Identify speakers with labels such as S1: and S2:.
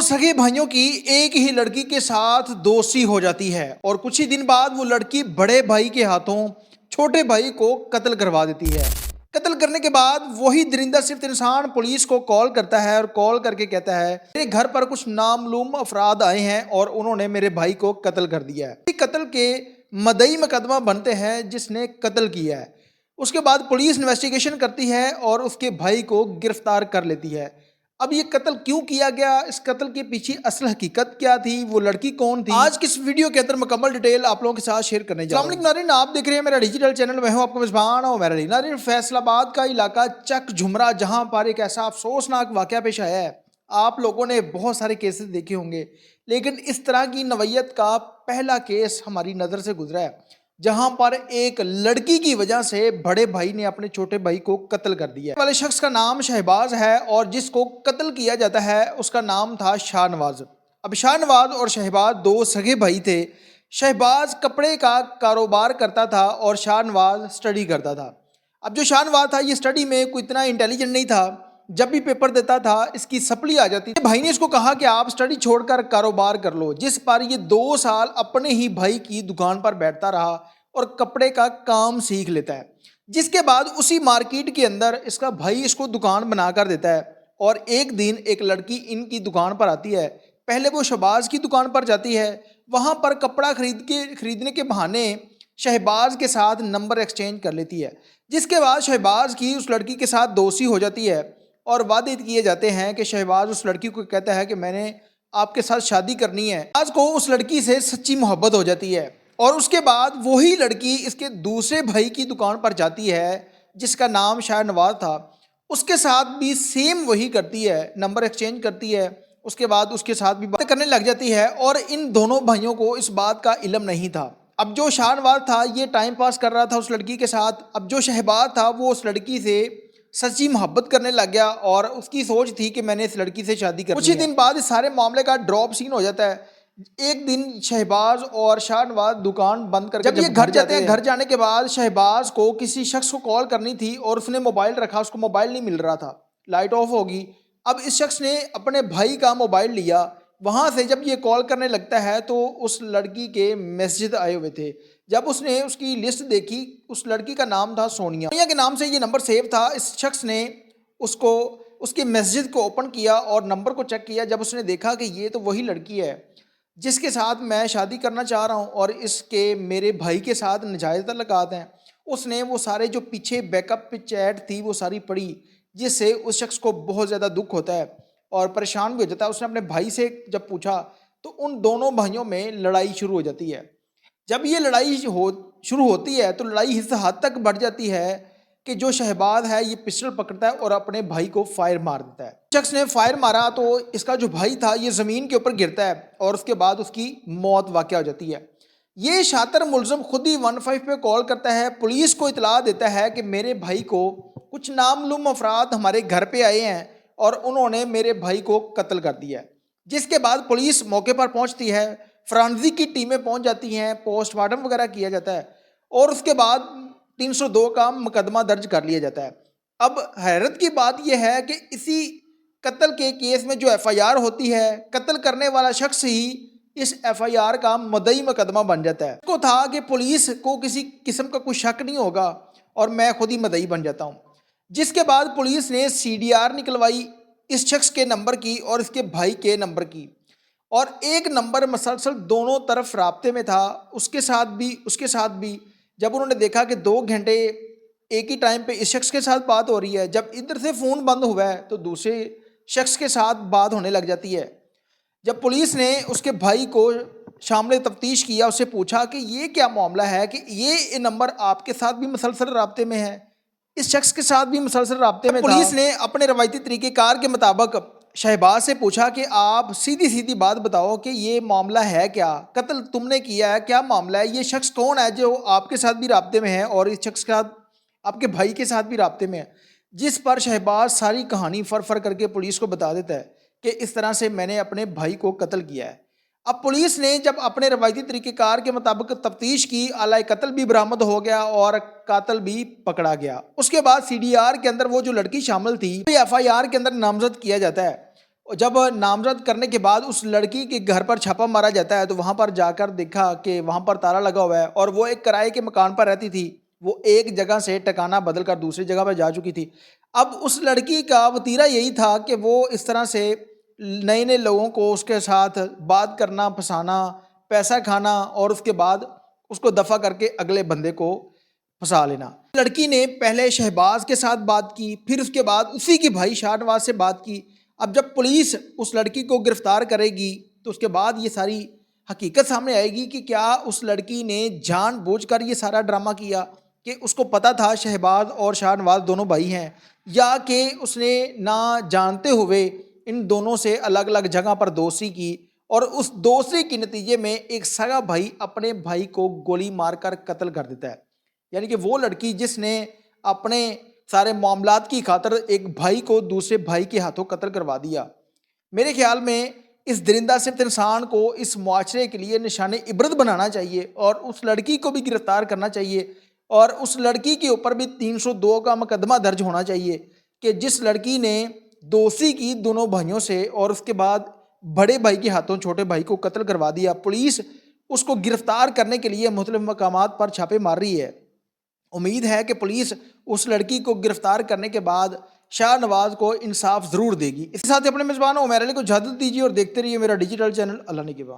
S1: सगे भाइयों की एक ही लड़की के साथ दोस्ती हो जाती है और कुछ ही दिन बाद वो लड़की बड़े भाई के हाथों छोटे भाई को कत्ल करवा देती है। कत्ल करने के बाद वही दरिंदा सिर्फ इंसान पुलिस को कॉल करता है और कॉल करके कहता है मेरे घर पर कुछ नामालूम अफराद आए हैं और उन्होंने मेरे भाई को कत्ल कर दिया है। कत्ल के मदई मुकदमा बनते हैं जिसने कत्ल किया है। उसके बाद पुलिस इन्वेस्टिगेशन करती है और उसके भाई को गिरफ्तार कर लेती है। अब ये कत्ल क्यों किया गया, इस कत्ल के पीछे असल हकीकत क्या थी, वो लड़की कौन थी, आज किस वीडियो के अंदर मुकम्मल डिटेल आप लोगों के साथ शेयर करने जा रहा हूं। नारिन, आप देख रहे हैं मेरा डिजिटल चैनल, मैं हूं आपका मेजबान और मेरा नारिन। फैसलाबाद का इलाका चक झुमरा, जहां पर एक ऐसा अफसोसनाक वाकया पेश आया है। आप लोगों ने बहुत सारे केसेस देखे होंगे, लेकिन इस तरह की नवैयत का पहला केस हमारी नज़र से गुजरा है, जहां पर एक लड़की की वजह से बड़े भाई ने अपने छोटे भाई को कत्ल कर दिया। वाले शख्स का नाम शहबाज है और जिसको कत्ल किया जाता है उसका नाम था शाहनवाज। अब शाहनवाज और शहबाज दो सगे भाई थे। शहबाज कपड़े का कारोबार करता था और शाहनवाज स्टडी करता था। अब जो शाहनवाज था ये स्टडी में कोई इतना इंटेलिजेंट नहीं था। जब भी पेपर देता था इसकी सप्ली आ जाती थी। भाई ने इसको कहा कि आप स्टडी छोड़कर कारोबार कर लो, जिस पर ये 2 साल अपने ही भाई की दुकान पर बैठता रहा और कपड़े का काम सीख लेता है। जिसके बाद उसी मार्केट के अंदर इसका भाई इसको दुकान बना कर देता है। और एक दिन एक लड़की इनकी दुकान पर आती है। पहले वो शहबाज की दुकान पर जाती है, वहाँ पर कपड़ा खरीदने के बहाने शहबाज के साथ नंबर एक्सचेंज कर लेती है। जिसके बाद शहबाज की उस लड़की के साथ दोस्ती हो जाती है और वादे किए जाते हैं कि शहबाज उस लड़की को कहता है कि मैंने आपके साथ शादी करनी है। आज को उस लड़की से सच्ची मोहब्बत हो जाती है और उसके बाद वही लड़की इसके दूसरे भाई की दुकान पर जाती है जिसका नाम शाहनवाज था। उसके साथ भी सेम वही करती है, नंबर एक्सचेंज करती है। उसके बाद उसके साथ भी बातें करने लग जाती है और इन दोनों भाइयों को इस बात का इल्म नहीं था। अब जो शाहनवाज था ये टाइम पास कर रहा था उस लड़की के साथ। अब जो शहबाज था वो उस लड़की से सच्ची मोहब्बत करने लग गया और उसकी सोच थी कि मैंने इस लड़की से शादी करनी है। कुछ ही दिन बाद इस सारे मामले का ड्रॉप सीन हो जाता है। एक दिन शहबाज और शाहनवाज दुकान बंद करके जब ये घर जाते हैं, घर जाने के बाद शहबाज को किसी शख्स को कॉल करनी थी और उसने मोबाइल रखा, उसको मोबाइल नहीं मिल रहा था, लाइट ऑफ होगी। अब इस शख्स ने अपने भाई का मोबाइल लिया, वहाँ से जब ये कॉल करने लगता है तो उस लड़की के मैसेज आए हुए थे। जब उसने उसकी लिस्ट देखी, उस लड़की का नाम था सोनिया। सोनिया के नाम से ये नंबर सेव था। इस शख्स ने उसको उसके मैसेज को ओपन किया और नंबर को चेक किया। जब उसने देखा कि ये तो वही लड़की है जिसके साथ मैं शादी करना चाह रहा हूँ और इसके मेरे भाई के साथ नाजायज़ तल्लुकात हैं, उसने वो सारे जो पीछे बैकअप पे चैट थी वो सारी पढ़ी, जिससे उस शख्स को बहुत ज़्यादा दुख होता है और परेशान भी हो जाता है। उसने अपने भाई से जब पूछा तो उन दोनों भाइयों में लड़ाई शुरू हो जाती है। जब ये लड़ाई शुरू होती है तो लड़ाई इस हद तक बढ़ जाती है कि जो शहबाज है ये पिस्टल पकड़ता है और अपने भाई को फायर मार देता है। शख्स ने फायर मारा तो इसका जो भाई था ये ज़मीन के ऊपर गिरता है और उसके बाद उसकी मौत वाक़या हो जाती है। ये शातिर मुलज़िम खुद ही 15 पे कॉल करता है, पुलिस को इतला देता है कि मेरे भाई को कुछ नामालूम अफराद हमारे घर पे आए हैं और उन्होंने मेरे भाई को कत्ल कर दिया है। जिसके बाद पुलिस मौके पर पहुंचती है, फॉरेंसिक की टीमें पहुंच जाती हैं, पोस्टमार्टम वगैरह किया जाता है और उसके बाद 302 का मुकदमा दर्ज कर लिया जाता है। अब हैरत की बात यह है कि इसी कत्ल के केस में जो एफआईआर होती है, कत्ल करने वाला शख्स ही इस एफआईआर का मदई मुकदमा बन जाता है। उसको था कि पुलिस को किसी किस्म का कोई शक नहीं होगा और मैं खुद ही मदई बन जाता हूँ। जिसके बाद पुलिस ने सीडीआर निकलवाई इस शख्स के नंबर की और इसके भाई के नंबर की, और एक नंबर मसलसल दोनों तरफ राब्ते में था, उसके साथ भी। जब उन्होंने देखा कि 2 घंटे एक ही टाइम पे इस शख्स के साथ बात हो रही है, जब इधर से फ़ोन बंद हुआ है तो दूसरे शख्स के साथ बात होने लग जाती है। जब पुलिस ने उसके भाई को शामिल तफ्तीश किया, उससे पूछा कि ये क्या मामला है कि ये नंबर आपके साथ भी मुसलसल राब्ते में है, इस शख्स के साथ भी मुसलसल राब्ते में था। पुलिस ने अपने रवायती तरीक़ेकार के मुताबिक शहबाज से पूछा कि आप सीधी सीधी बात बताओ कि ये मामला है क्या, कत्ल तुमने किया है, क्या मामला है, ये शख्स कौन है जो आपके साथ भी राब्ते में है और इस शख्स के साथ आपके भाई के साथ भी राब्ते में है। जिस पर शहबाज सारी कहानी फर करके पुलिस को बता देता है कि इस तरह से मैंने अपने भाई को कत्ल किया है। अब पुलिस ने जब अपने रवायती तरीक़ेकार के मुताबिक तफ्तीश की, आलाए कत्ल भी बरामद हो गया और कातिल भी पकड़ा गया। उसके बाद सीडीआर के अंदर वो जो लड़की शामिल थी एफआईआर के अंदर नामजद किया जाता है। جب نامزد کرنے کے بعد اس لڑکی کے گھر پر چھاپا مارا جاتا ہے تو وہاں پر جا کر دیکھا کہ وہاں پر تالا لگا ہوا ہے اور وہ ایک کرائے کے مکان پر رہتی تھی. وہ ایک جگہ سے ٹکانہ بدل کر دوسری جگہ پر جا چکی تھی. اب اس لڑکی کا وتیرہ یہی تھا کہ وہ اس طرح سے نئے نئے لوگوں کو اس کے ساتھ بات کرنا، پھنسانا، پیسہ کھانا اور اس کے بعد اس کو دفع کر کے اگلے بندے کو پھنسا لینا. لڑکی نے پہلے شہباز کے ساتھ بات کی، پھر اس کے بعد اسی کے بھائی شاہ نواز سے بات کی. اب جب پولیس اس لڑکی کو گرفتار کرے گی تو اس کے بعد یہ ساری حقیقت سامنے آئے گی کہ کیا اس لڑکی نے جان بوجھ کر یہ سارا ڈرامہ کیا کہ اس کو پتہ تھا شہباز اور شاہ نواز دونوں بھائی ہیں، یا کہ اس نے نہ جانتے ہوئے ان دونوں سے الگ الگ جگہ پر دوستی کی اور اس دوستی کے نتیجے میں ایک سگا بھائی اپنے بھائی کو گولی مار کر قتل کر دیتا ہے. یعنی کہ وہ لڑکی جس نے اپنے سارے معاملات کی خاطر ایک بھائی کو دوسرے بھائی کے ہاتھوں قتل کروا دیا. میرے خیال میں اس درندہ صفت انسان کو اس معاشرے کے لیے نشان عبرت بنانا چاہیے اور اس لڑکی کو بھی گرفتار کرنا چاہیے اور اس لڑکی کے اوپر بھی 302 کا مقدمہ درج ہونا چاہیے کہ جس لڑکی نے دوستی کی دونوں بھائیوں سے اور اس کے بعد بڑے بھائی کے ہاتھوں چھوٹے بھائی کو قتل کروا دیا. پولیس اس کو گرفتار کرنے کے لیے مختلف مقامات پر چھاپے مار رہی ہے. امید ہے کہ پولیس اس لڑکی کو گرفتار کرنے کے بعد شاہ نواز کو انصاف ضرور دے گی. اس کے ساتھ اپنے میزبان عمیر علی کو اجازت دیجیے اور دیکھتے رہیے میرا ڈیجیٹل چینل اللہ نے کے بعد.